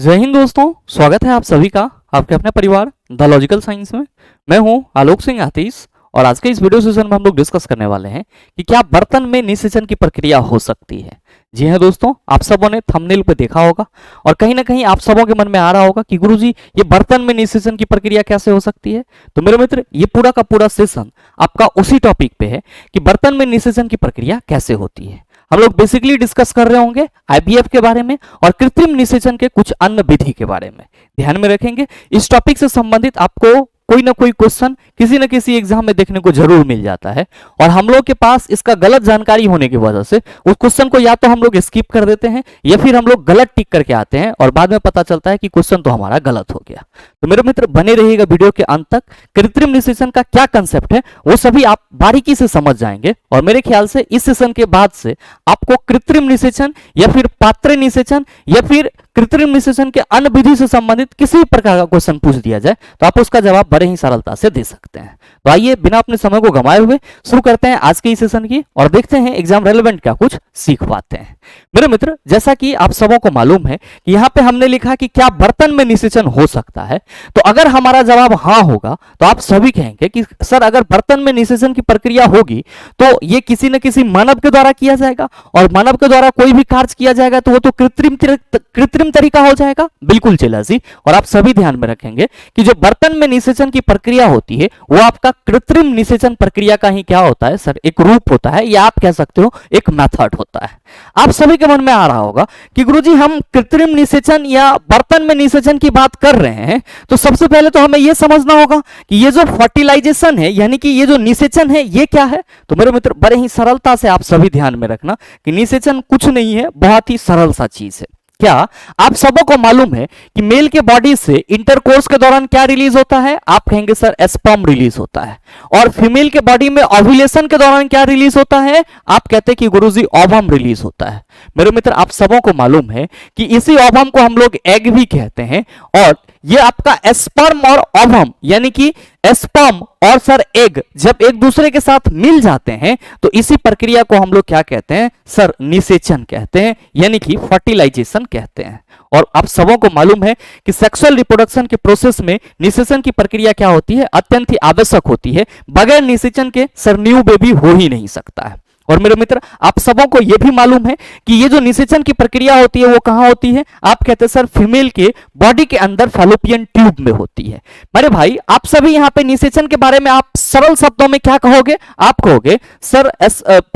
जय हिंद दोस्तों, स्वागत है आप सभी का आपके अपने परिवार द लॉजिकल साइंस में। मैं हूं आलोक सिंह आतिश और आज के इस वीडियो सेशन में हम लोग डिस्कस करने वाले हैं कि क्या बर्तन में निषेचन की प्रक्रिया हो सकती है। जी हां दोस्तों, आप सबों ने थंबनेल पे देखा होगा और कहीं ना कहीं आप सबों के मन में आ रहा होगा कि गुरुजी ये बर्तन में निषेचन की प्रक्रिया कैसे हो सकती है। तो मेरे मित्र, ये पूरा का पूरा सेशन आपका उसी टॉपिक पे है कि बर्तन में निषेचन की प्रक्रिया कैसे होती है। हम लोग बेसिकली डिस्कस कर रहे होंगे आईवीएफ के बारे में और कृत्रिम निषेचन के कुछ अन्य विधि के बारे में ध्यान में रखेंगे। इस टॉपिक से संबंधित आपको कोई ना कोई क्वेश्चन किसी न किसी एग्जाम में देखने को जरूर मिल जाता है और हम लोग के पास इसका गलत जानकारी होने की वजह से उस क्वेश्चन को या तो हम लोग स्किप कर देते हैं या फिर हम लोग गलत टिक करके आते हैं और बाद में पता चलता है कि क्वेश्चन तो हमारा गलत हो गया। तो मेरे मित्र, बने रहिएगा वीडियो के अंत तक। कृत्रिम निषेचन का क्या कंसेप्ट है वो सभी आप बारीकी से समझ जाएंगे और मेरे ख्याल से इस सेशन के बाद से आपको कृत्रिम निषेचन या फिर पात्र निषेचन या फिर कृत्रिम निषेचन के अन्य विधि से संबंधित किसी भी प्रकार का क्वेश्चन पूछ दिया जाए तो आप उसका जवाब बड़े ही सरलता से दे सकते हैं। तो आइए बिना अपने समय को गंवाए हुए शुरू करते हैं आज के इस सेशन की और देखते हैं एग्जाम रेलेवेंट क्या कुछ सीख पाते हैं। मेरे मित्र, जैसा कि आप सबों को मालूम है कि यहाँ पे हमने लिखा कि क्या बर्तन में निषेचन हो सकता है, तो अगर हमारा जवाब हाँ होगा तो आप सभी कहेंगे कि सर अगर बर्तन में निषेचन की प्रक्रिया होगी तो ये किसी न किसी मानव के द्वारा किया जाएगा और मानव के द्वारा कोई भी कार्य किया जाएगा तो वो तो कृत्रिम तरीका हो जाएगा। बिल्कुल चला जी। और आप सभी ध्यान में रखेंगे कि जो बर्तन में निषेचन की प्रक्रिया होती है वो आपका कृत्रिम निषेचन प्रक्रिया का ही क्या होता है सर, एक रूप होता है या आप कह सकते हो एक मेथड होता है। आप सभी के मन में आ रहा होगा कि गुरुजी हम कृत्रिम निषेचन या बर्तन में निषेचन की बात कर रहे हैं तो सबसे पहले तो हमें यह समझना होगा कि ये जो फर्टिलाइजेशन है यानी कि ये जो निषेचन है ये क्या है। तो मेरे मित्र, बड़े ही सरलता से आप सभी ध्यान में रखना कि निषेचन कुछ नहीं है, बहुत ही सरल सा चीज है। क्या आप सबों को मालूम है कि मेल के बॉडी से इंटरकोर्स के दौरान क्या रिलीज होता है? आप कहेंगे सर स्पर्म रिलीज होता है। और फीमेल के बॉडी में ओव्यूलेशन के दौरान क्या रिलीज होता है? आप कहते हैं कि गुरुजी ओवम रिलीज होता है। मेरे मित्र, आप सबों को मालूम है कि इसी ओवम को हम लोग एग भी कहते हैं और ये आपका स्पर्म और ओवम यानी कि स्पर्म और सर एग जब एक दूसरे के साथ मिल जाते हैं तो इसी प्रक्रिया को हम लोग क्या कहते हैं सर? निषेचन कहते हैं यानी कि फर्टिलाइजेशन कहते हैं। और आप सबों को मालूम है कि सेक्सुअल रिप्रोडक्शन के प्रोसेस में निषेचन की प्रक्रिया क्या होती है? अत्यंत ही आवश्यक होती है। बगैर निषेचन के सर न्यू बेबी हो ही नहीं सकता है। और मेरे मित्र, आप सबों को यह भी मालूम है कि ये जो निषेचन की प्रक्रिया होती है वो कहां होती है? आप कहते हैं सर फीमेल के बॉडी के अंदर फैलोपियन ट्यूब में होती है। मेरे भाई, आप सभी यहां पे निषेचन के बारे में आप सरल शब्दों में क्या कहोगे? आप कहोगे sir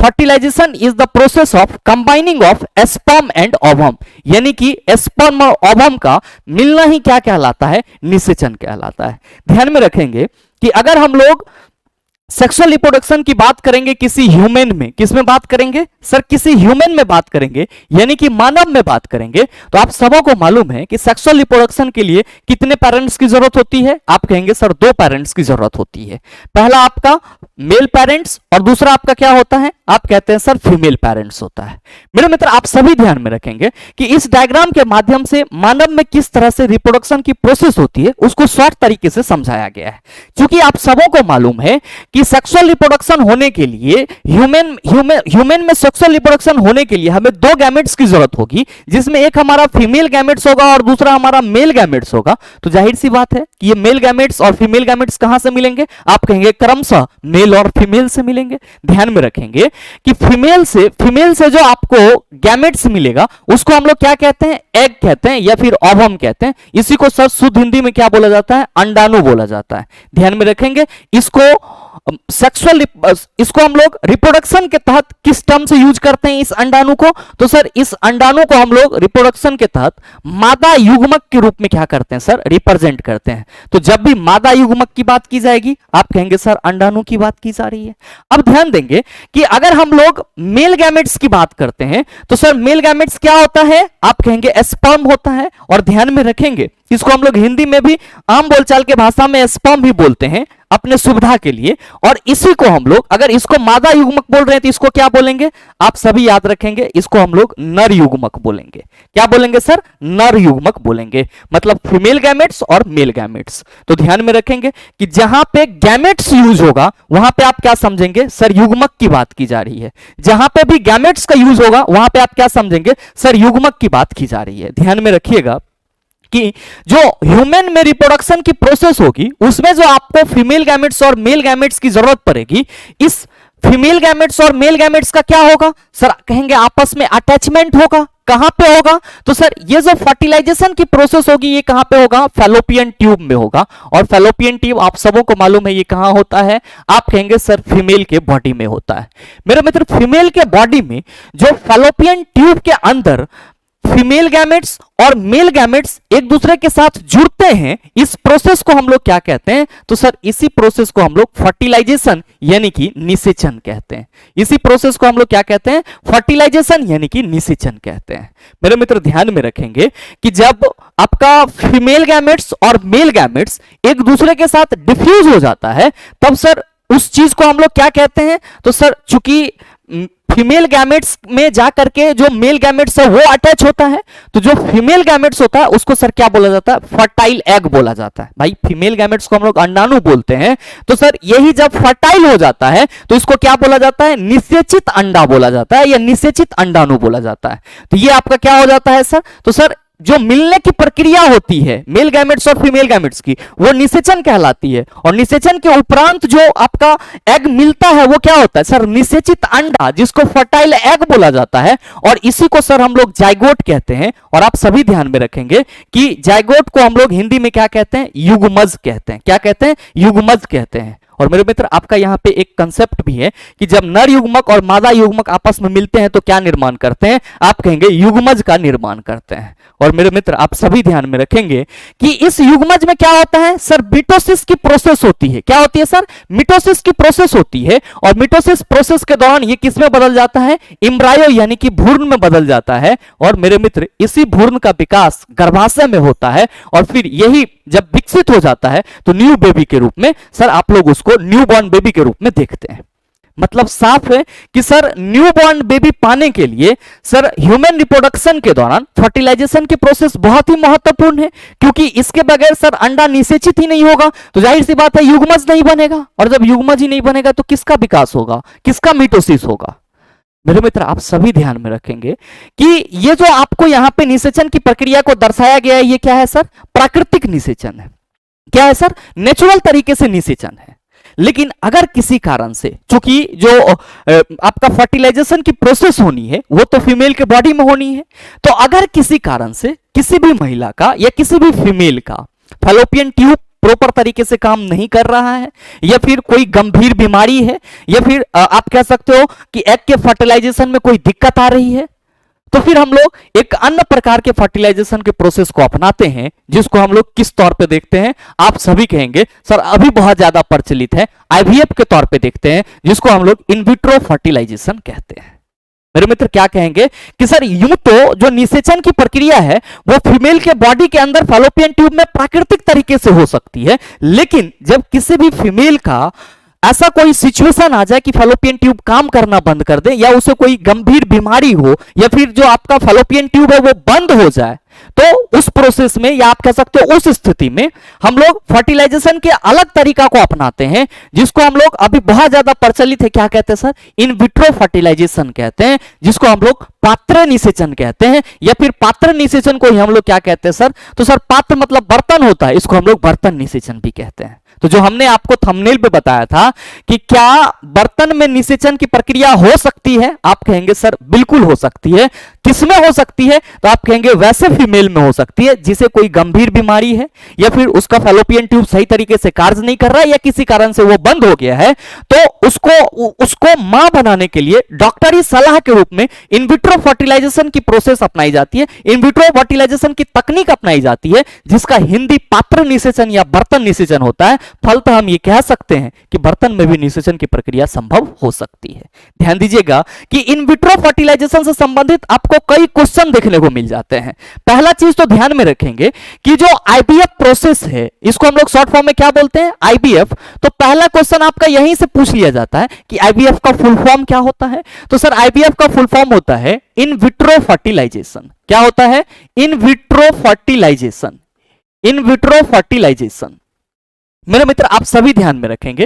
fertilization is the process of combining of sperm and ovum, यानी कि स्पर्म और ओवम का मिलना ही क्या कहलाता है? निषेचन कहलाता है। ध्यान में रखेंगे कि अगर हम लोग सेक्सुअल रिप्रोडक्शन की बात करेंगे किसी ह्यूमन में, किसमें बात करेंगे सर? किसी ह्यूमन में बात करेंगे यानी कि मानव में बात करेंगे तो आप सबों को मालूम है कि सेक्सुअल रिप्रोडक्शन के लिए कितने पेरेंट्स की जरूरत होती है? आप कहेंगे सर 2 पेरेंट्स की जरूरत होती है। पहला आपका मेल पेरेंट्स और दूसरा आपका क्या होता है? आप कहते हैं सर फीमेल पेरेंट्स होता है। मेरे मित्र, आप सभी ध्यान में रखेंगे कि इस डायग्राम के माध्यम से मानव में किस तरह से रिप्रोडक्शन की प्रोसेस होती है उसको शॉर्ट तरीके से समझाया गया है। क्योंकि आप सबों को मालूम है कि सेक्सुअल रिप्रोडक्शन होने के लिए ह्यूमन में सेक्सुअल रिप्रोडक्शन होने के लिए हमें 2 गैमेट्स की जरूरत होगी, जिसमें एक हमारा फीमेल गैमेट्स होगा और दूसरा हमारा मेल गैमेट्स होगा। तो जाहिर सी बात है कि ये मेल गैमेट्स और फीमेल गैमेट्स कहां से मिलेंगे? आप कहेंगे क्रमशः मेल और फीमेल से मिलेंगे। ध्यान में रखेंगे कि फीमेल से जो आपको गैमेट्स मिलेगा उसको हम लोग क्या कहते हैं? एग कहते हैं या फिर ओवम कहते हैं। इसी को सर शुद्ध हिंदी में क्या बोला जाता है? अंडाणु बोला जाता है। ध्यान में रखेंगे, इसको हम लोग रिप्रोडक्शन के तहत किस टर्म से यूज करते हैं इस अंडाणु को? तो सर इस अंडाणु को हम लोग रिप्रोडक्शन के तहत मादा युग्मक के रूप में क्या करते हैं सर? रिप्रेजेंट करते हैं। तो जब भी मादा युग्मक की बात की जाएगी आप कहेंगे सर अंडाणु की बात की जा रही है। अब ध्यान देंगे कि अगर हम लोग मेल गैमेट्स की बात करते हैं तो सर मेल गैमेट्स क्या होता है? आप कहेंगे स्पर्म होता है। और ध्यान में रखेंगे इसको हम लोग हिंदी में भी आम बोलचाल के भाषा में स्पर्म भी बोलते हैं अपने सुविधा के लिए। और इसी को हम लोग अगर इसको मादा युग्मक बोल रहे हैं तो इसको क्या बोलेंगे? आप सभी याद रखेंगे, इसको हम लोग नर युग्मक बोलेंगे। क्या बोलेंगे सर? नर युग्मक बोलेंगे, मतलब फीमेल गैमेट्स और मेल गैमेट्स। तो ध्यान में रखेंगे कि जहां पे गैमेट्स यूज होगा वहां पे आप क्या समझेंगे सर? युग्मक की बात की जा रही है। जहां पे भी गैमेट्स का यूज होगा वहां पे आप क्या समझेंगे सर? युग्मक की बात की जा रही है। ध्यान में रखिएगा कि जो ह्यूमन में रिप्रोडक्शन की प्रोसेस होगी उसमें जो आपको फीमेल गैमेट्स और मेल गैमेट्स की जरूरत पड़ेगी, इस फीमेल गैमेट्स और मेल गैमेट्स का क्या होगा सर, कहेंगे आपस में अटैचमेंट होगा। कहां पे होगा, तो सर ये जो फर्टिलाइजेशन की प्रोसेस होगी ये कहां पे होगा, फैलोपियन ट्यूब में होगा। और फैलोपियन ट्यूब आप सबों को मालूम है ये कहां होता है, आप कहेंगे सर फीमेल के बॉडी में होता है। मेरे मित्र फीमेल के बॉडी में जो फैलोपियन ट्यूब के अंदर फीमेल गैमेट्स और मेल गैमेट्स एक दूसरे के साथ जुड़ते हैं, इस प्रोसेस को हम लोग क्या कहते हैं, तो सर इसी प्रोसेस को हम लोग फर्टिलाइजेशन यानी कि निषेचन कहते हैं। इसी प्रोसेस को हम लोग क्या कहते हैं, फर्टिलाइजेशन यानी कि निषेचन कहते हैं। मेरे मित्र ध्यान में रखेंगे कि जब आपका फीमेल गैमेट्स और मेल गैमेट्स एक दूसरे के साथ डिफ्यूज हो जाता है तब सर उस चीज को हम लोग क्या कहते हैं, तो सर चूंकि फीमेल गैमेट्स में जाकर के जो मेल गैमेट्स है वो अटैच होता है, तो जो फीमेल गैमेट्स होता है उसको सर क्या बोला जाता है, फर्टाइल एग बोला जाता है। भाई फीमेल गैमेट्स को हम लोग अंडाणु बोलते हैं, तो सर यही जब फर्टाइल हो जाता है तो इसको क्या बोला जाता है, निषेचित अंडा बोला जाता है या निषेचित अंडाणु बोला जाता है। तो ये आपका क्या हो जाता है सर, तो सर जो मिलने की प्रक्रिया होती है मेल गैमेट्स और फीमेल गैमेट्स की वो निषेचन कहलाती है। और निषेचन के उपरांत जो आपका एग मिलता है वो क्या होता है सर, निषेचित अंडा, जिसको फर्टाइल एग बोला जाता है। और इसी को सर हम लोग जाइगोट कहते हैं। और आप सभी ध्यान में रखेंगे कि जाइगोट को हम लोग हिंदी में क्या कहते हैं, युग्मज कहते हैं। क्या कहते हैं, युग्मज कहते हैं। और मेरे मित्र आपका यहां पे एक कंसेप्ट भी है कि जब नर युग्मक और मादा युग्मक आपस में मिलते हैं तो क्या निर्माण करते हैं, आप कहेंगे युग्मज का निर्माण करते हैं। और मेरे मित्र आप सभी ध्यान में रखेंगे कि इस युग्मज में क्या होता है सर, मिटोसिस की प्रोसेस होती है। क्या होती है सर, मिटोसिस की प्रोसेस होती है। और मिटोसिस प्रोसेस के दौरान ये किसमें बदल जाता है, एम्ब्रायो यानी कि भ्रूण में बदल जाता है। और मेरे मित्र इसी भ्रूण का विकास गर्भाशय में होता है और फिर यही जब विकसित हो जाता है तो न्यू बेबी के रूप में सर आप लोग उसको न्यूबॉर्न बेबी के रूप में देखते हैं। मतलब साफ है कि सर न्यूबॉर्न बेबी पाने के लिए सर ह्यूमन रिप्रोडक्शन के दौरान फर्टिलाइजेशन की प्रोसेस बहुत ही महत्वपूर्ण है, क्योंकि इसके बगैर सर अंडा निषेचित ही नहीं होगा तो जाहिर सी बात है युग्मज नहीं बनेगा। और जब युग्मज ही नहीं बनेगा तो किसका विकास होगा, किसका मिटोसिस होगा। मेरे मित्र आप सभी ध्यान में रखेंगे कि ये जो आपको यहां पे निषेचन की प्रक्रिया को दर्शाया गया है ये क्या है सर, प्राकृतिक निषेचन है। क्या है सर, नेचुरल तरीके से निषेचन है। लेकिन अगर किसी कारण से, चूंकि जो आपका फर्टिलाइजेशन की प्रोसेस होनी है वो तो फीमेल के बॉडी में होनी है, तो अगर किसी कारण से किसी भी महिला का या किसी भी फीमेल का फैलोपियन ट्यूब प्रॉपर तरीके से काम नहीं कर रहा है या फिर कोई गंभीर बीमारी है या फिर आप कह सकते हो कि एग के फर्टिलाइजेशन में कोई दिक्कत आ रही है, तो फिर हम लोग एक अन्य प्रकार के फर्टिलाइजेशन के प्रोसेस को अपनाते हैं, जिसको हम लोग किस तौर पे देखते हैं, आप सभी कहेंगे सर अभी बहुत ज्यादा प्रचलित है, आईवीएफ के तौर पे देखते हैं, जिसको हम लोग इन विट्रो फर्टिलाइजेशन कहते हैं। मेरे मित्र क्या कहेंगे कि सर यूं तो जो निषेचन की प्रक्रिया है वो फीमेल के बॉडी के अंदर फैलोपियन ट्यूब में प्राकृतिक तरीके से हो सकती है, लेकिन जब किसी भी फीमेल का ऐसा कोई सिचुएशन आ जाए कि फैलोपियन ट्यूब काम करना बंद कर दे या उसे कोई गंभीर बीमारी हो या फिर जो आपका फैलोपियन ट्यूब है वो बंद हो जाए, तो उस प्रोसेस में या आप कह सकते हो उस स्थिति में हम लोग फर्टिलाइजेशन के अलग तरीका को अपनाते हैं, जिसको हम लोग अभी बहुत ज्यादा प्रचलित है, क्या कहते हैं सर, इन विट्रो फर्टिलाइजेशन कहते हैं, जिसको हम लोग पात्र निषेचन कहते हैं या फिर पात्र निषेचन को ही हम लोग क्या कहते हैं सर, तो सर पात्र मतलब बर्तन होता है, इसको हम लोग बर्तन निषेचन भी कहते हैं। तो जो हमने आपको थंबनेल पे बताया था कि क्या बर्तन में निषेचन की प्रक्रिया हो सकती है, आप कहेंगे सर बिल्कुल हो सकती है। किसमें हो सकती है, तो आप कहेंगे वैसे फीमेल में हो सकती है जिसे कोई गंभीर बीमारी है या फिर उसका फैलोपियन ट्यूब सही तरीके से कार्य नहीं कर रहा है या किसी कारण से वो बंद हो गया है, तो उसको मां बनाने के लिए डॉक्टरी सलाह के रूप में इन विट्रो फर्टिलाइजेशन की प्रोसेस अपनाई जाती है, इन विट्रो फर्टिलाइजेशन की तकनीक अपनाई जाती है, जिसका हिंदी पात्र निषेचन या बर्तन निषेचन होता है। फलतः हम ये कह सकते हैं कि बर्तन में भी निषेचन की प्रक्रिया संभव हो सकती है। ध्यान दीजिएगा कि इन विट्रो फर्टिलाइजेशन से संबंधित आपको कई क्वेश्चन देखने को मिल जाते हैं। पहला चीज तो ध्यान में रखेंगे कि जो आईवीएफ प्रोसेस है, इसको हम लोग शॉर्ट फॉर्म में क्या बोलते हैं, आईवीएफ। तो पहला क्वेश्चन आपका यहीं से पूछ लिया जाता है कि आईवीएफ का फुल फॉर्म क्या होता है। तो सर आईवीएफ का फुल फॉर्म होता है इन विट्रो फर्टिलाइजेशन। क्या होता है, in vitro fertilization, in vitro fertilization. मेरे मित्र आप सभी ध्यान में रखेंगे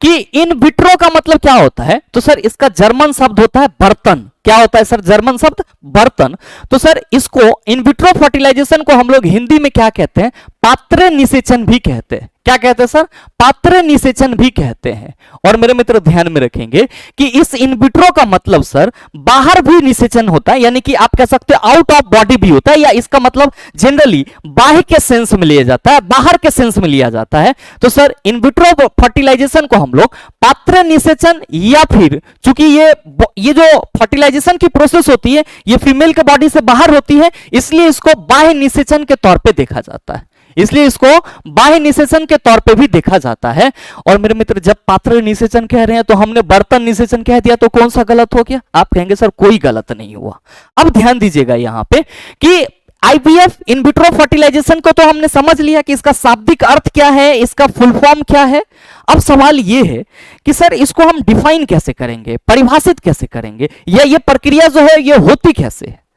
कि इन विट्रो का मतलब क्या होता है, तो सर इसका जर्मन शब्द होता है बर्तन। क्या होता है सर? जर्मन शब्द बर्तन। तो सर इसको इन विट्रो फर्टिलाइजेशन को हम लोग हिंदी में क्या कहते हैं? पात्र निषेचन भी कहते हैं। क्या कहते हैं सर? पात्र निषेचन भी कहते हैं। और मेरे मित्र ध्यान में रखेंगे कि इस इन विट्रो का मतलब सर बाहर भी निषेचन होता है, यानी कि आप कह सकते हो आउट ऑफ बॉडी भी होता है, या इसका मतलब जनरली बाह्य के सेंस में लिया जाता है, बाहर के सेंस में लिया जाता है। तो सर इन विट्रो फर्टिलाइजेशन को हम लोग पात्र निषेचन, या फिर चूंकि ये जो फर्टिलाइजेशन की प्रोसेस होती है ये फीमेल के बॉडी से बाहर होती है, इसलिए इसको बाह्य निषेचन के तौर पे देखा जाता है, इसलिए इसको बाह्य निषेचन के तौर पे भी देखा जाता है। और मेरे मित्र जब पात्र निषेचन कह रहे हैं तो हमने बर्तन निषेचन कह दिया, तो कौन सा गलत हो गया? आप कहेंगे सर कोई गलत नहीं हुआ। अब ध्यान दीजिएगा यहां पे कि आईवीएफ इन विट्रो फर्टिलाइजेशन को तो हमने समझ लिया कि इसका शाब्दिक अर्थ क्या है, इसका फुल फॉर्म क्या है। अब सवाल यह है कि सर इसको हम डिफाइन कैसे करेंगे, परिभाषित कैसे करेंगे, या ये प्रक्रिया जो है ये होती कैसे है?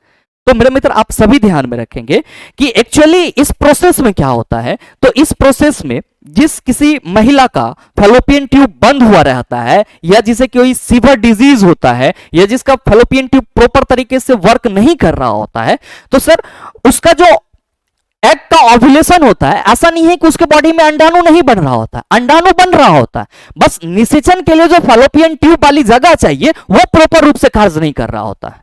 तो मेरे मित्र आप सभी ध्यान में रखेंगे कि एक्चुअली इस प्रोसेस में क्या होता है। तो इस प्रोसेस में जिस किसी महिला का फैलोपियन ट्यूब बंद हुआ रहता है, या जिसे कोई सीवर डिजीज होता है, या जिसका फैलोपियन ट्यूब प्रॉपर तरीके से वर्क नहीं कर रहा होता है, तो सर उसका जो एग का ओव्यूलेशन होता है, ऐसा नहीं है कि उसके बॉडी में अंडाणु नहीं बन रहा होता है, अंडाणु बन रहा होता है, बस निषेचन के लिए जो फैलोपियन ट्यूब वाली जगह चाहिए वो प्रॉपर रूप से कार्य नहीं कर रहा होता है।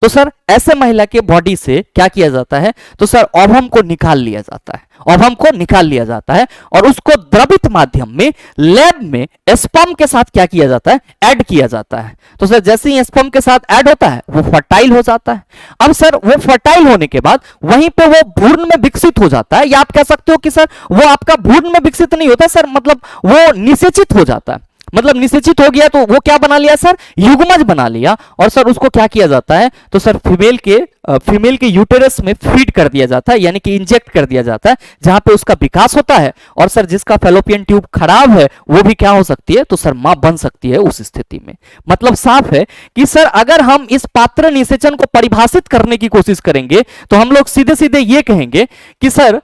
तो सर ऐसे महिला के बॉडी से क्या किया जाता है? तो सर ओवम को निकाल लिया जाता है, ओवम को निकाल लिया जाता है और उसको द्रवित माध्यम में लैब में स्पर्म के साथ क्या किया जाता है? ऐड किया जाता है। तो सर जैसे ही स्पर्म के साथ ऐड होता है वो फर्टाइल हो जाता है। अब सर वो फर्टाइल होने के बाद वहीं पे वो भ्रूण में विकसित हो जाता है, या आप कह सकते हो कि सर वो आपका भ्रूण में विकसित नहीं होता सर, मतलब वो निषेचित हो जाता है। मतलब निषेचित हो गया तो वो क्या बना लिया सर? युग्मज बना लिया। और सर उसको क्या किया जाता है? तो सर फीमेल के यूटेरस में फीड कर दिया जाता है, यानी कि इंजेक्ट कर दिया जाता है, जहां पे उसका विकास होता है। और सर जिसका फैलोपियन ट्यूब खराब है वो भी क्या हो सकती है? तो सर मां बन सकती है उस स्थिति में। मतलब साफ है कि सर अगर हम इस पात्र निषेचन को परिभाषित करने की कोशिश करेंगे तो हम लोग सीधे सीधे ये कहेंगे कि सर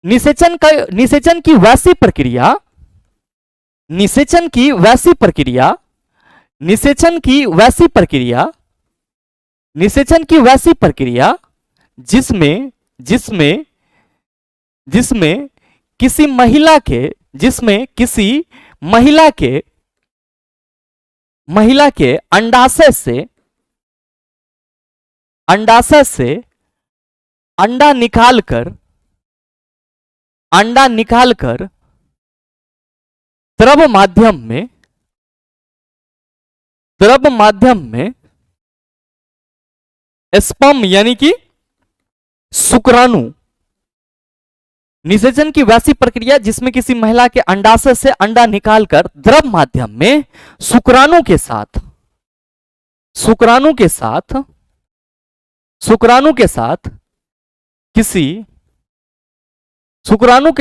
निषेचन की वैसी प्रक्रिया जिसमें किसी महिला के अंडाशय से अंडा निकालकर द्रव माध्यम में स्पर्म यानी कि शुक्राणु, निषेचन की वैसी प्रक्रिया जिसमें किसी महिला के अंडाशय से अंडा निकालकर द्रव माध्यम में शुक्राणु के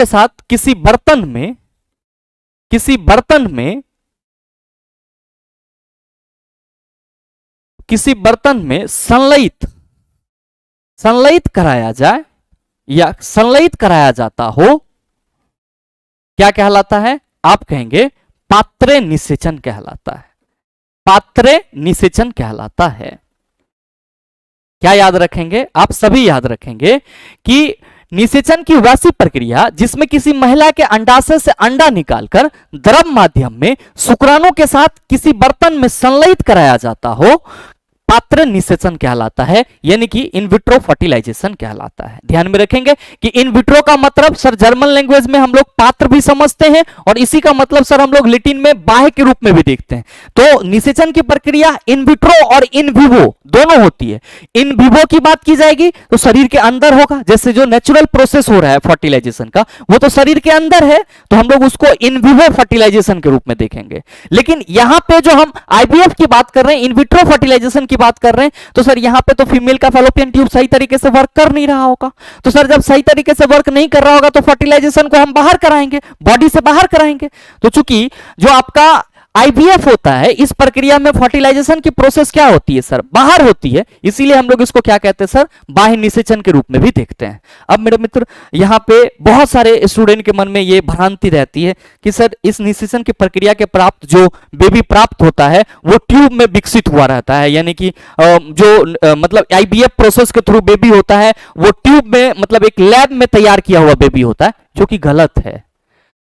साथ किसी बर्तन में संलयित कराया जाए या संलयित कराया जाता हो, क्या कहलाता है? आप कहेंगे पात्रे निषेचन कहलाता है। पात्रे निषेचन कहलाता है। क्या याद रखेंगे? आप सभी याद रखेंगे कि निषेचन की वैसी प्रक्रिया जिसमें किसी महिला के अंडाशय से अंडा निकालकर द्रव माध्यम में शुक्राणु के साथ किसी बर्तन में संलयित कराया जाता हो, पात्र निषेचन कहलाता है, यानी कि इन विट्रो फर्टिलाइजेशन कहलाता है। ध्यान में रखेंगे कि इन विट्रो का मतलब सर जर्मन लैंग्वेज में हम लोग पात्र भी समझते हैं, और इसी का मतलब सर हम लोग लैटिन में बाह्य के रूप में भी देखते हैं। तो निषेचन की प्रक्रिया इन विट्रो और इन विवो दोनों होती है। इन विवो की बात की जाएगी तो शरीर के अंदर होगा, जैसे जो नेचुरल प्रोसेस हो रहा है फर्टिलाइजेशन का वो तो शरीर के अंदर है, तो हम लोग उसको इन विवो फर्टिलाइजेशन के रूप में देखेंगे। लेकिन यहां पे जो हम आईवीएफ की बात कर रहे हैं, इन विट्रो फर्टिलाइजेशन की बात कर रहे हैं, तो सर यहां पे तो फीमेल का फैलोपियन ट्यूब सही तरीके से वर्क कर नहीं रहा होगा। तो सर जब सही तरीके से वर्क नहीं कर रहा होगा तो फर्टिलाइजेशन को हम बाहर कराएंगे, बॉडी से बाहर कराएंगे। तो चूंकि जो आपका आईवीएफ होता है, इस प्रक्रिया में फर्टिलाइजेशन की प्रोसेस क्या होती है सर, बाहर होती है, इसीलिए हम लोग इसको क्या कहते हैं सर, बाह्य निषेचन के रूप में भी देखते हैं। अब मेरे मित्र यहाँ पे बहुत सारे स्टूडेंट के मन में ये भ्रांति रहती है कि सर इस निषेचन की प्रक्रिया के प्राप्त जो बेबी प्राप्त होता है वो ट्यूब में विकसित हुआ रहता है, यानी कि जो मतलब आईवीएफ प्रोसेस के थ्रू बेबी होता है वो ट्यूब में मतलब एक लैब में तैयार किया हुआ बेबी होता है, जो कि गलत है।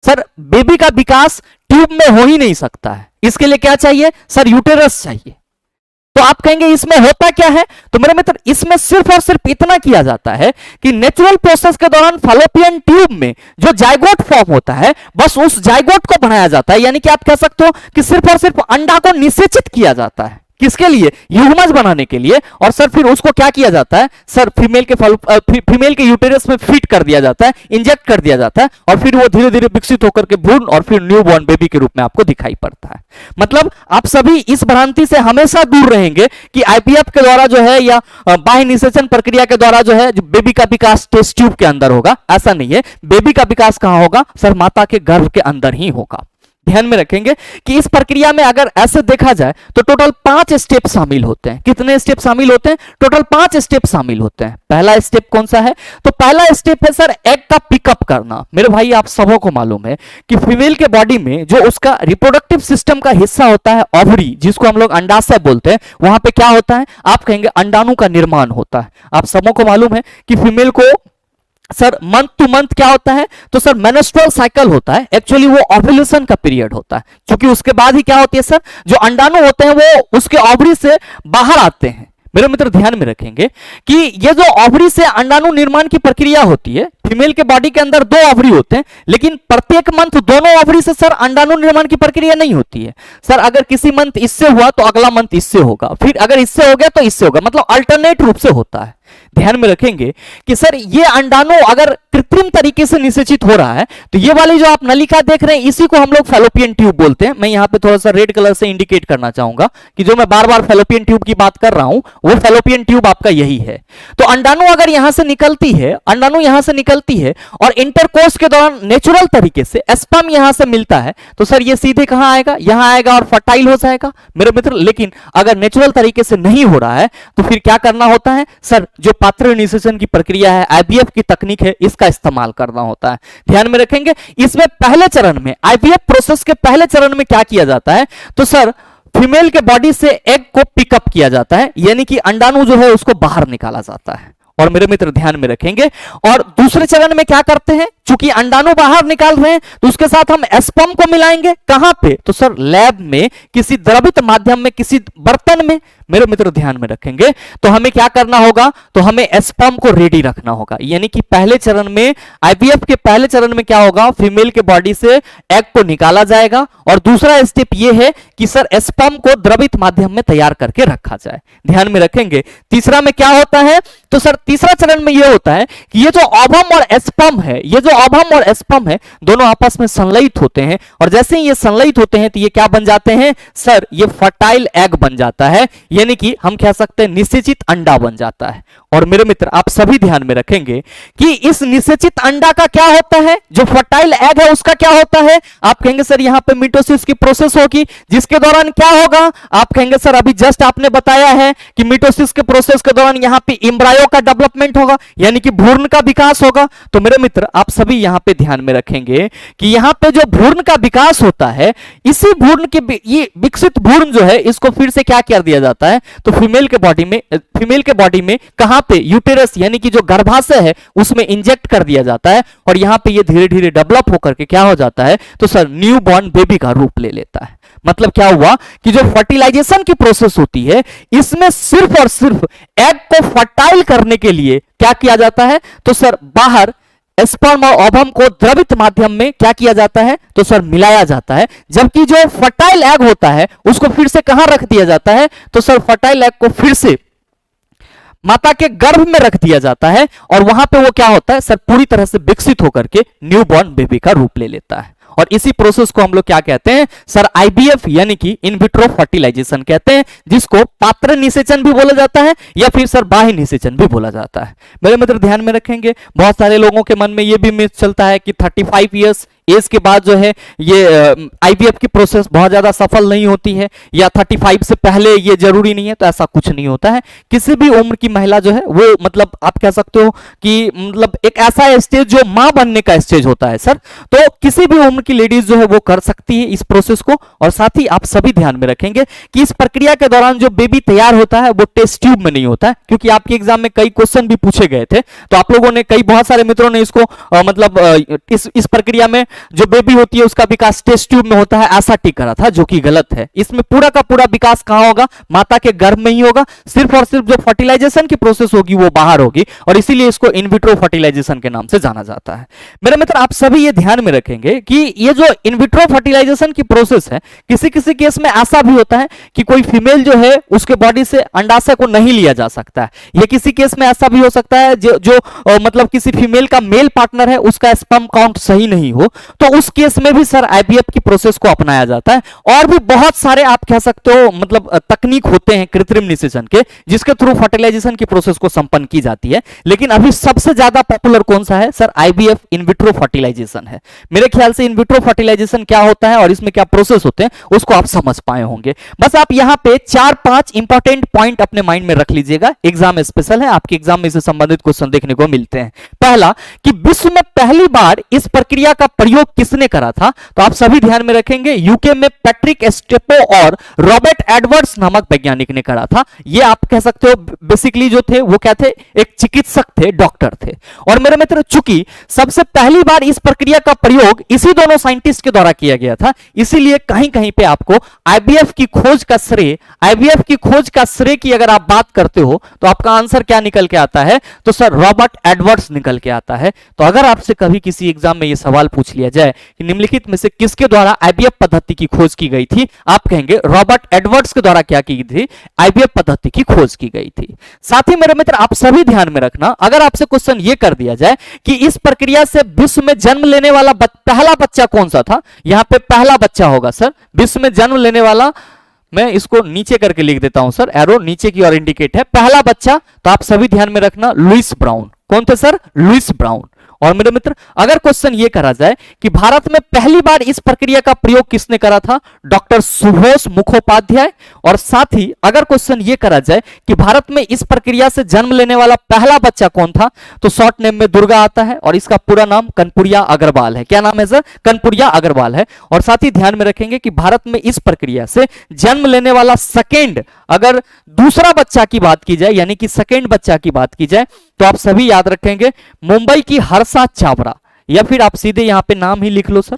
सर बेबी का विकास ट्यूब में हो ही नहीं सकता है, इसके लिए क्या चाहिए सर, यूटेरस चाहिए। तो आप कहेंगे इसमें होता क्या है, तो मेरे मित्र इसमें सिर्फ और सिर्फ इतना किया जाता है कि नेचुरल प्रोसेस के दौरान फैलोपियन ट्यूब में जो जाइगोट फॉर्म होता है बस उस जाइगोट को बढ़ाया जाता है, यानी कि आप कह सकते हो कि सिर्फ और सिर्फ अंडा को निषेचित किया जाता है, किसके लिए, यूगमज बनाने के लिए। और सर फिर उसको क्या किया जाता है सर, फीमेल के यूटेरस में फिट कर दिया जाता है, इंजेक्ट कर दिया जाता है, और फिर वो धीरे धीरे विकसित होकर के भ्रूण और फिर न्यूबॉर्न बेबी के रूप में आपको दिखाई पड़ता है। मतलब आप सभी इस भ्रांति से हमेशा दूर रहेंगे कि आईवीएफ के द्वारा जो है या बाह्य निषेचन प्रक्रिया के द्वारा जो है बेबी का विकास टेस्ट ट्यूब के अंदर होगा, ऐसा नहीं है। बेबी का विकास कहां होगा सर, माता के गर्भ के अंदर ही होगा। ध्यान में रखेंगे कि इस प्रक्रिया में अगर ऐसे देखा जाए तो टोटल 5 स्टेप शामिल होते हैं। कितने स्टेप शामिल होते हैं, टोटल 5 स्टेप शामिल होते हैं। पहला स्टेप कौन सा है, तो पहला स्टेप है सर एग का पिकअप करना। मेरे भाई आप सबों को मालूम है कि फीमेल के बॉडी में जो उसका रिप्रोडक्टिव सिस्टम का हिस्सा होता है ओवरी, जिसको हम लोग अंडाशय बोलते हैं, वहां पे क्या होता है आप कहेंगे अंडाणु का निर्माण होता है। आप सबों को मालूम है कि फीमेल को सर मंथ टू मंथ क्या होता है, तो सर मेंस्ट्रुअल साइकिल होता है, एक्चुअली वो ओव्यूलेशन का पीरियड होता है, क्योंकि उसके बाद ही क्या होती है सर, जो अंडाणु होते हैं वो उसके ओवरी से बाहर आते हैं। मेरे मित्र ध्यान में रखेंगे कि ये जो ओवरी से अंडाणु निर्माण की प्रक्रिया होती है, फीमेल के बॉडी के अंदर 2 ओवरी होते हैं, लेकिन प्रत्येक मंथ दोनों ओवरी से सर अंडाणु निर्माण की प्रक्रिया नहीं होती है। सर अगर किसी मंथ इससे हुआ तो अगला मंथ इससे होगा, फिर अगर इससे हो गया तो इससे होगा, मतलब अल्टरनेट रूप से होता है। ध्यान में रखेंगे कि सर ये अंडाणु अगर कृत्रिम तरीके से निषेचित हो रहा है तो ये वाली जो आप नलिका देख रहे हैं इसी को हम लोग फैलोपियन ट्यूब बोलते हैं। मैं यहां पे थोड़ा सा रेड कलर से इंडिकेट करना चाहूंगा कि जो मैं बार बार फैलोपियन ट्यूब की बात कर रहा हूं वो फैलोपियन ट्यूब आपका यही है। तो अंडाणु अगर यहां से निकलती है, अंडाणु यहां से निकलती है और इंटरकोर्स के दौरान नेचुरल तरीके से स्पर्म यहां से मिलता है, तो सर ये सीधे कहां आएगा, यहां आएगा और फर्टाइल हो जाएगा मेरे मित्र। लेकिन अगर नेचुरल तरीके से नहीं हो रहा है तो फिर क्या करना होता है सर, जो पात्र निषेचन की प्रक्रिया है, आईवीएफ की तकनीक है, इसका इस्तेमाल करना होता है। ध्यान में रखेंगे इसमें पहले चरण में, आईवीएफ प्रोसेस के पहले चरण में क्या किया जाता है, तो सर फीमेल के बॉडी से एग को पिकअप किया जाता है, यानी कि अंडाणु जो है उसको बाहर निकाला जाता है। और मेरे मित्र ध्यान में रखेंगे, और दूसरे चरण में क्या करते हैं, चूंकि अंडाणु बाहर निकाल रहे हैं तो उसके साथ हम स्पर्म को मिलाएंगे, कहां पे, तो सर लैब में, किसी द्रवित माध्यम में, किसी बर्तन में। मेरे मित्र ध्यान में रखेंगे तो हमें क्या करना होगा, तो हमें स्पर्म को रेडी रखना होगा, यानी कि पहले चरण में, आईवीएफ के पहले चरण में क्या होगा, फीमेल के बॉडी से एग को निकाला जाएगा, और दूसरा स्टेप ये है कि सर स्पर्म को द्रवित माध्यम में तैयार करके रखा जाए। ध्यान में रखेंगे तीसरा में क्या होता है, तो सर तीसरा चरण में यह होता है कि ये जो ओवम और स्पर्म है, ये जो ओवम और स्पर्म है, दोनों आपस में संलयित होते हैं, और जैसे ही ये संलयित होते हैं तो ये क्या बन जाते हैं सर, ये फर्टाइल एग बन जाता है, यानी कि हम कह सकते हैं निषेचित अंडा बन जाता है। और मेरे मित्र आप सभी ध्यान में रखेंगे कि इस निषेचित अंडा का क्या होता है, जो फर्टाइल एग है उसका क्या होता है, आप कहेंगे सर यहां पे मिटोसिस की प्रोसेस होगी, जिसके दौरान क्या होगा, आप कहेंगे सर अभी जस्ट आपने बताया है कि मिटोसिस के प्रोसेस के दौरान यहां पे एम्ब्रायो का डेवलपमेंट होगा, यानी कि भ्रूण का विकास होगा। तो मेरे मित्र आप सभी यहां पे ध्यान में रखेंगे कि यहां पे जो भ्रूण का विकास होता है, इसी भ्रूण के, ये विकसित भ्रूण जो है इसको फिर से क्या कर दिया जाता है, तो फीमेल के बॉडी में कहां पे, यूटेरस यानी कि जो गर्भाशय है उसमें इंजेक्ट कर दिया जाता है, और यहां पे ये धीरे धीरे डेवलप होकर के क्या हो जाता है, तो सर न्यू बॉर्न बेबी का रूप ले लेता है। मतलब क्या हुआ कि जो फर्टिलाइजेशन की प्रोसेस होती है इसमें सिर्फ और सिर्फ एग को फर्टाइल करने के लिए क्या किया जाता है, तो सर बाहर स्पर्म और ओवम को द्रवित माध्यम में क्या किया जाता है, तो सर मिलाया जाता है, जबकि जो फर्टाइल एग होता है उसको फिर से कहां रख दिया जाता है, तो सर फर्टाइल एग को फिर से माता के गर्भ में रख दिया जाता है, और वहां पे वो क्या होता है सर, पूरी तरह से विकसित होकर के न्यूबॉर्न बेबी का रूप ले लेता है। और इसी प्रोसेस को हम लोग क्या कहते हैं सर, आईवीएफ यानी कि इन विट्रो फर्टिलाइजेशन कहते हैं, जिसको पात्र निषेचन भी बोला जाता है या फिर सर बाह्य निषेचन भी बोला जाता है। मेरे मित्र ध्यान में रखेंगे, बहुत सारे लोगों के मन में यह भी मिथ चलता है कि 35 इयर्स एज के बाद जो है ये आईवीएफ की प्रोसेस बहुत ज्यादा सफल नहीं होती है, या 35 से पहले ये जरूरी नहीं है, तो ऐसा कुछ नहीं होता है। किसी भी उम्र की महिला जो है वो मतलब आप कह सकते हो कि मतलब एक ऐसा स्टेज जो मां बनने का स्टेज होता है सर, तो किसी भी उम्र की लेडीज जो है वो कर सकती है इस प्रोसेस को। और साथ ही आप सभी ध्यान में रखेंगे कि इस प्रक्रिया के दौरान जो बेबी तैयार होता है वो टेस्ट ट्यूब में नहीं होता है, क्योंकि आपके एग्जाम में कई क्वेश्चन भी पूछे गए थे, तो आप लोगों ने बहुत सारे मित्रों ने इसको मतलब इस प्रक्रिया में जो बेबी होती है उसका विकास टेस्ट ट्यूब में होता है ऐसा टिक करा था, जो कि गलत है। इसमें पूरा का पूरा विकास कहां होगा? माता के गर्भ में ही होगा। सिर्फ और सिर्फ जो फर्टिलाइजेशन की प्रोसेस होगी वो बाहर होगी, और इसीलिए इसको इनविट्रो फर्टिलाइजेशन के नाम से जाना जाता है। मेरे मित्र आप सभी ये ध्यान में रखेंगे कि ये जो इनविट्रो फर्टिलाइजेशन की प्रोसेस है, किसी किसी केस में ऐसा भी होता है कि कोई फीमेल जो है उसके बॉडी से अंडाशय को नहीं लिया जा सकता है। ये किसी केस में ऐसा भी हो सकता है जो मतलब किसी फीमेल का मेल पार्टनर है उसका स्पर्म काउंट सही नहीं हो, तो उस केस में भी सर आईवीएफ की प्रोसेस को अपनाया जाता है। और भी बहुत सारे आप कह सकते हो मतलब तकनीक होते हैं कृत्रिम निषेचन के, जिसके थ्रू फर्टिलाइजेशन की प्रोसेस को संपन्न की जाती है। लेकिन अभी सबसे ज्यादा पॉपुलर कौन सा है सर? आईवीएफ इनविट्रो फर्टिलाइजेशन है। मेरे ख्याल से इनविट्रो फर्टिलाइजेशन क्या होता है और इसमें क्या प्रोसेस होते हैं उसको आप समझ पाए होंगे। बस आप यहां पे 4-5 इंपॉर्टेंट पॉइंट अपने माइंड में रख लीजिएगा, एग्जाम स्पेशल है, आपके एग्जाम में इससे संबंधित क्वेश्चन देखने को मिलते हैं। पहला कि विश्व में पहली बार इस प्रक्रिया का प्रयोग किसने करा था? तो आप सभी ध्यान में रखेंगे यूके में पैट्रिक स्टेपो और रॉबर्ट एडवर्ड्स नामक वैज्ञानिक ने करा था। ये आप कह सकते हो बेसिकली जो थे वो क्या थे? एक चिकित्सक थे, डॉक्टर थे। और मेरे मित्र चूंकि सबसे पहली बार इस प्रक्रिया का प्रयोग इसी दोनों साइंटिस्ट के द्वारा किया गया था, इसीलिए कहीं कहीं पे आपको आईवीएफ की खोज का श्रेय की अगर आप बात करते हो तो आपका आंसर क्या निकल के आता है? तो सर रॉबर्ट एडवर्ड्स निकल के आता है। तो अगर आपसे कभी किसी एग्जाम में यह सवाल पूछ लिया जाए कि निम्नलिखित में से किसके द्वारा आईवीएफ पद्धति की खोज की गई थी, आप कहेंगे रॉबर्ट एडवर्ड्स के द्वारा क्या की गई थी? आईवीएफ पद्धति की खोज की गई थी। साथ ही मेरे मित्र आप सभी ध्यान में रखना, अगर आपसे क्वेश्चन यह कर दिया जाए कि इस प्रक्रिया से विश्व में जन्म लेने वाला पहला बच्चा कौन सा था, यहां पे पहला बच्चा होगा सर विश्व में जन्म लेने वाला, मैं इसको नीचे करके लिख देता हूं सर, एरो नीचे की ओर इंडिकेट है, पहला बच्चा। तो आप सभी ध्यान में रखना लुइस ब्राउन। कौन थे सर? Louis brown. और मेरे मित्र अगर क्वेश्चन ये करा जाए कि भारत में पहली बार इस प्रक्रिया का प्रयोग किसने करा था? डॉक्टर सुभाष मुखोपाध्याय। और साथ ही अगर क्वेश्चन ये करा जाए कि भारत में इस प्रक्रिया से जन्म लेने वाला पहला बच्चा कौन था, तो शॉर्ट नेम में दुर्गा आता है और इसका पूरा नाम कनपुरिया अग्रवाल है। क्या नाम है सर? कनपुरिया अग्रवाल है। और साथ ही ध्यान में रखेंगे कि भारत में इस प्रक्रिया से जन्म लेने वाला सेकेंड, अगर दूसरा बच्चा की बात की जाए यानी कि सेकेंड बच्चा की बात की जाए, तो आप सभी याद रखेंगे मुंबई की हर्षा चावड़ा, या फिर आप सीधे यहां पे नाम ही लिख लो सर,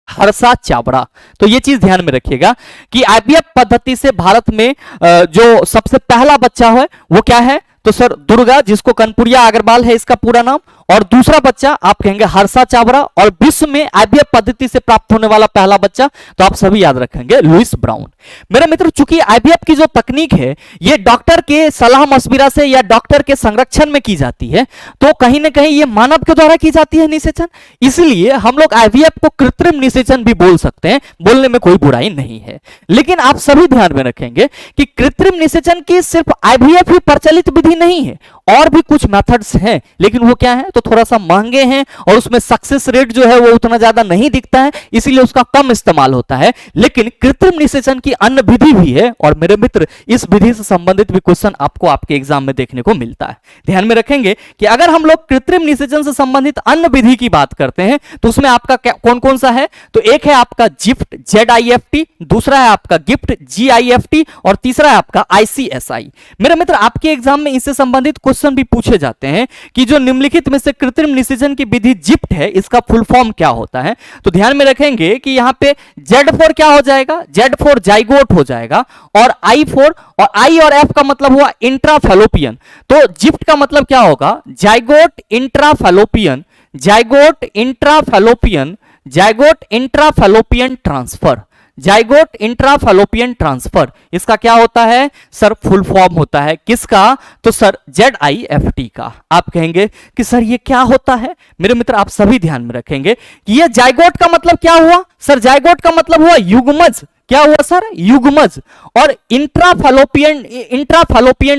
हर्षा चावड़ा। तो ये चीज ध्यान में रखिएगा कि आईवीएफ पद्धति से भारत में जो सबसे पहला बच्चा है वो क्या है? तो सर दुर्गा, जिसको कनपुरिया अग्रवाल है इसका पूरा नाम, और दूसरा बच्चा आप कहेंगे हर्षा चावड़ा। और विश्व में आईवीएफ पद्धति से प्राप्त होने वाला पहला बच्चा तो आप सभी याद रखेंगे लुइस ब्राउन। मेरे मित्र चूंकि आईवीएफ की जो तकनीक है ये डॉक्टर के सलाह मशविरा से या डॉक्टर के संरक्षण में की जाती है, तो कहीं ना कहीं ये मानव के द्वारा की जाती है निषेचन, इसलिए हम लोग आईवीएफ को कृत्रिम निषेचन भी बोल सकते हैं, बोलने में कोई बुराई नहीं है। लेकिन आप सभी ध्यान में रखेंगे कि कृत्रिम निषेचन की सिर्फ आईवीएफ ही प्रचलित विधि नहीं है, और भी कुछ मेथड्स हैं, लेकिन वो क्या है? तो थोड़ा सा महंगे हैं और उसमें सक्सेस रेट जो है वो उतना ज्यादा नहीं दिखता है, इसीलिए उसका कम इस्तेमाल होता है। लेकिन कृत्रिम निषेचन की अन्य विधि भी है, और मेरे मित्र इस विधि से संबंधित भी क्वेश्चन आपको आपके एग्जाम में देखने को मिलता है। ध्यान में रखेंगे कि अगर हम लोग कृत्रिम निषेचन से संबंधित अन्य विधि की बात करते हैं तो उसमें आपका कौन कौन सा है? तो एक है आपका जिफ्ट ZIFT, दूसरा है आपका गिफ्ट GIFT, और तीसरा है आपका ICSI। मेरे मित्र आपके एग्जाम में इससे संबंधित क्वेश्चन भी पूछे जाते हैं कि जो निम्नलिखित में से कृत्रिम निषेचन की विधि जिफ्ट है इसका फुल फॉर्म क्या होता है? तो ध्यान में रखेंगे कि यहां पे Z फॉर क्या हो जाएगा? Z फॉर जाइगोट हो जाएगा, और I और F का मतलब हुआ इंट्राफैलोपियन। तो जिफ्ट का मतलब क्या होगा? Zygote intrafallopian, zygote intrafallopian, zygote intrafallopian transfer, zygote intrafallopian transfer. इसका क्या होता है सर? फुल फॉर्म होता है किसका? तो सर ZIFT का। आप कहेंगे कि सर ये क्या होता है? मेरे मित्र आप सभी ध्यान में रखेंगे कि ये जाइगोट का मतलब क्या हुआ? सर जाइगोट का मतलब हुआ युग्मज, क्या हुआ सर? युग्मज। और इंट्राफैलोपियन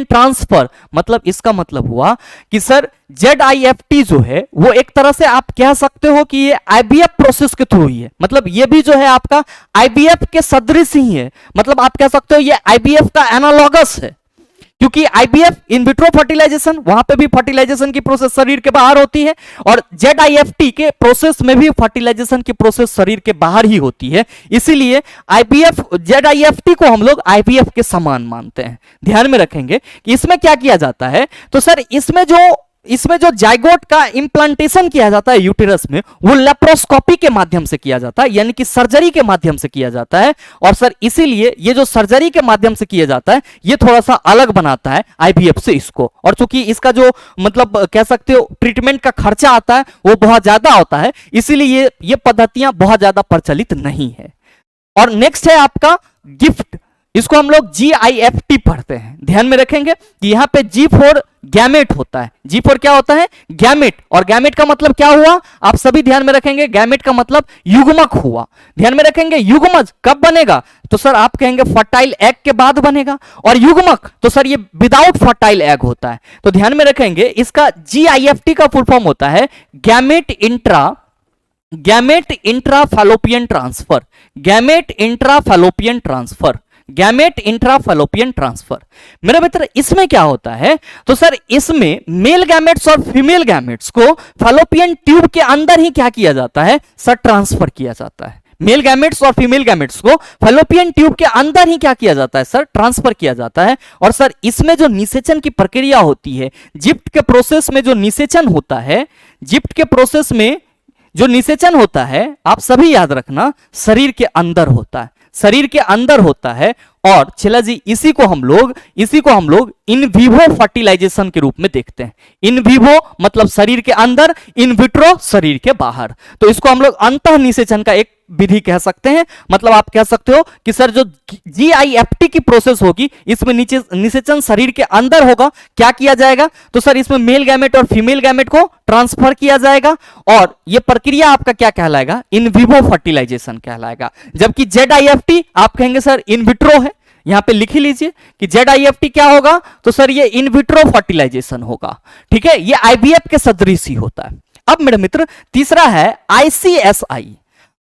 ट्रांसफर, मतलब इसका मतलब हुआ कि सर ZIFT जो है वो एक तरह से आप कह सकते हो कि ये IVF प्रोसेस के थ्रू ही है, मतलब ये भी जो है आपका IVF के सदृश ही है, मतलब आप कह सकते हो ये IVF का एनालॉगस है, क्योंकि IVF इन विट्रो फर्टिलाइजेशन, वहां पे भी फर्टिलाइजेशन की प्रोसेस शरीर के बाहर होती है, और ZIFT के प्रोसेस में भी फर्टिलाइजेशन की प्रोसेस शरीर के बाहर ही होती है, इसीलिए IVF ZIFT को हम लोग IVF के समान मानते हैं। ध्यान में रखेंगे कि इसमें क्या किया जाता है, तो सर इसमें जो जाइगोट का इंप्लांटेशन किया जाता है यूटेरस में, वो लेप्रोस्कोपी के माध्यम से किया जाता है, यानी कि सर्जरी के माध्यम से किया जाता है। और सर इसीलिए ये जो सर्जरी के माध्यम से किया जाता है ये थोड़ा सा अलग बनाता है IVF से इसको, और चूंकि इसका जो मतलब कह सकते हो ट्रीटमेंट का खर्चा आता है वो बहुत ज्यादा होता है, इसीलिए ये पद्धतियां बहुत ज्यादा प्रचलित नहीं है। और नेक्स्ट है आपका गिफ्ट, इसको हम लोग GIFT पढ़ते हैं। ध्यान में रखेंगे कि यहां पे G फॉर गैमेट होता है। G फॉर क्या होता है? गैमेट। और गैमेट का मतलब क्या हुआ? आप सभी ध्यान में रखेंगे, गैमेट का मतलब युग्मक हुआ। ध्यान में रखेंगे, युग्मज कब बनेगा? तो सर आप कहेंगे फर्टाइल एग के बाद बनेगा, और युग्मक तो सर ये विदाउट फर्टाइल एग होता है। तो ध्यान में रखेंगे इसका GIFT का फुल फॉर्म होता है gamete intrafallopian transfer. Gamete intrafallopian transfer, gamete intrafallopian transfer. मेरे मित्र इसमें क्या होता है, तो सर इसमें मेल गैमेट्स और फीमेल गैमेट्स को फैलोपियन ट्यूब के अंदर ही क्या किया जाता है सर? ट्रांसफर किया जाता है। मेल गैमेट्स और फीमेल गैमेट्स को फैलोपियन ट्यूब के अंदर ही क्या किया जाता है सर? ट्रांसफर किया जाता है। और सर इसमें जो निषेचन की प्रक्रिया होती है, जिप्ट के प्रोसेस में जो निषेचन होता है, जिप्ट के प्रोसेस में जो निषेचन होता है, आप सभी याद रखना, शरीर के अंदर होता है, शरीर के अंदर होता है। और चला जी इसी को हम लोग इन विवो फर्टिलाइजेशन के रूप में देखते हैं। इन विवो मतलब शरीर के अंदर, इन विट्रो शरीर के बाहर। तो इसको हम लोग अंतः निषेचन का एक विधि कह सकते हैं। मतलब आप कह सकते हो कि सर जो GIFT की प्रोसेस होगी इसमें निषेचन शरीर के अंदर होगा। क्या किया जाएगा? तो सर इसमें मेल गैमेट और फीमेल गैमेट को ट्रांसफर किया जाएगा, और यह प्रक्रिया आपका क्या कहलाएगा? इन विवो फर्टिलाइजेशन कहलाएगा। जबकि ZIFT आप कहेंगे सर इन विट्रो है, यहां पे लिख ही लीजिए कि ZIFT क्या होगा, तो सर ये इन विट्रो फर्टिलाइजेशन होगा। ठीक है, ये IVF के सदृश ही होता है। अब मेरे मित्र तीसरा है ICSI।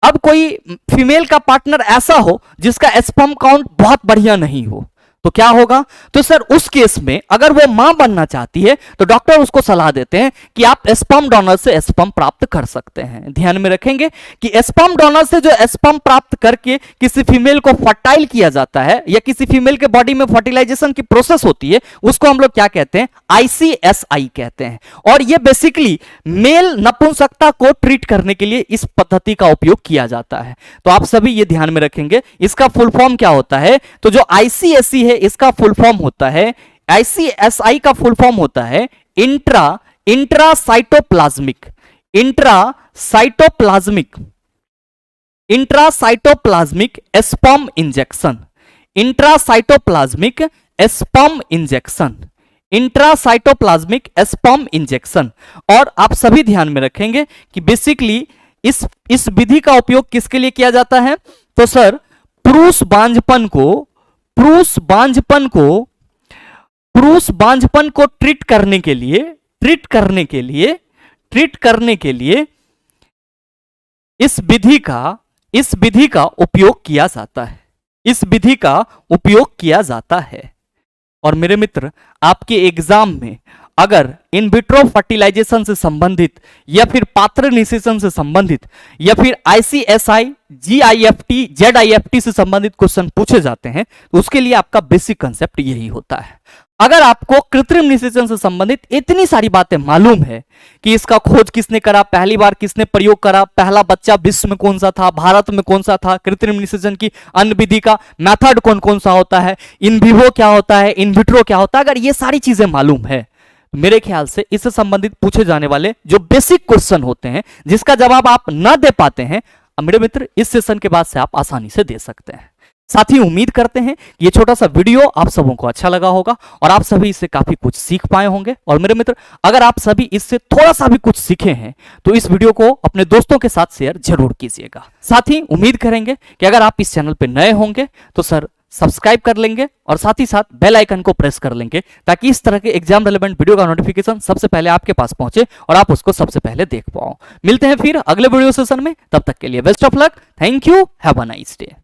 अब कोई फीमेल का पार्टनर ऐसा हो जिसका स्पर्म काउंट बहुत बढ़िया नहीं हो, तो क्या होगा? तो सर उस केस में अगर वो मां बनना चाहती है तो डॉक्टर उसको सलाह देते हैं कि आप स्पर्म डोनर से स्पर्म प्राप्त कर सकते हैं। ध्यान में रखेंगे कि स्पर्म डोनर से जो स्पर्म प्राप्त करके किसी फीमेल को फर्टाइल किया जाता है, या किसी फीमेल के बॉडी में फर्टिलाइजेशन की प्रोसेस होती है, उसको हम लोग क्या कहते हैं? ICSI कहते हैं। और ये बेसिकली मेल नपुंसकता को ट्रीट करने के लिए इस पद्धति का उपयोग किया जाता है। तो आप सभी ये ध्यान में रखेंगे, इसका फुल फॉर्म क्या होता है? तो जो ICSI है इसका फुल फॉर्म होता है, ICSI का फुल फॉर्म होता है intracytoplasmic sperm injection. Intracytoplasmic sperm injection. और आप सभी ध्यान में रखेंगे कि बेसिकली इस विधि का उपयोग किसके लिए किया जाता है? तो सर पुरुष बांझपन को ट्रीट करने के लिए इस विधि का उपयोग किया जाता है। और मेरे मित्र आपके एग्जाम में अगर इन विट्रो फर्टिलाइजेशन से संबंधित, या फिर पात्र निषेचन से संबंधित, या फिर ICSI, GIFT, ZIFT से संबंधित क्वेश्चन पूछे जाते हैं तो उसके लिए आपका बेसिक कंसेप्ट यही होता है। अगर आपको कृत्रिम निषेचन से संबंधित इतनी सारी बातें मालूम है कि इसका खोज किसने करा, पहली बार किसने प्रयोग करा, पहला बच्चा विश्व में कौन सा था, भारत में कौन सा था, कृत्रिम निषेचन की अन्य विधि का मेथड कौन कौन सा होता है, इन विवो क्या होता है, इन विट्रो क्या होता है, अगर ये सारी चीजें मालूम है, मेरे ख्याल से इससे संबंधित पूछे जाने वाले जो बेसिक क्वेश्चन होते हैं जिसका जवाब आप न दे पाते हैं, मेरे मित्र इस सेशन के बाद से आप आसानी से दे सकते हैं। साथ ही उम्मीद करते हैं कि ये छोटा सा वीडियो आप सबों को अच्छा लगा होगा और आप सभी इससे काफी कुछ सीख पाए होंगे। और मेरे मित्र, अगर आप सभी इससे थोड़ा सा भी कुछ सीखे हैं तो इस वीडियो को अपने दोस्तों के साथ शेयर जरूर कीजिएगा। साथ ही उम्मीद करेंगे कि अगर आप इस चैनल पर नए होंगे तो सर सब्सक्राइब कर लेंगे और साथ ही साथ बेल आइकन को प्रेस कर लेंगे, ताकि इस तरह के एग्जाम रिलेवेंट वीडियो का नोटिफिकेशन सबसे पहले आपके पास पहुंचे और आप उसको सबसे पहले देख पाओ। मिलते हैं फिर अगले वीडियो सेशन में, तब तक के लिए best of luck. Thank you, have a nice day.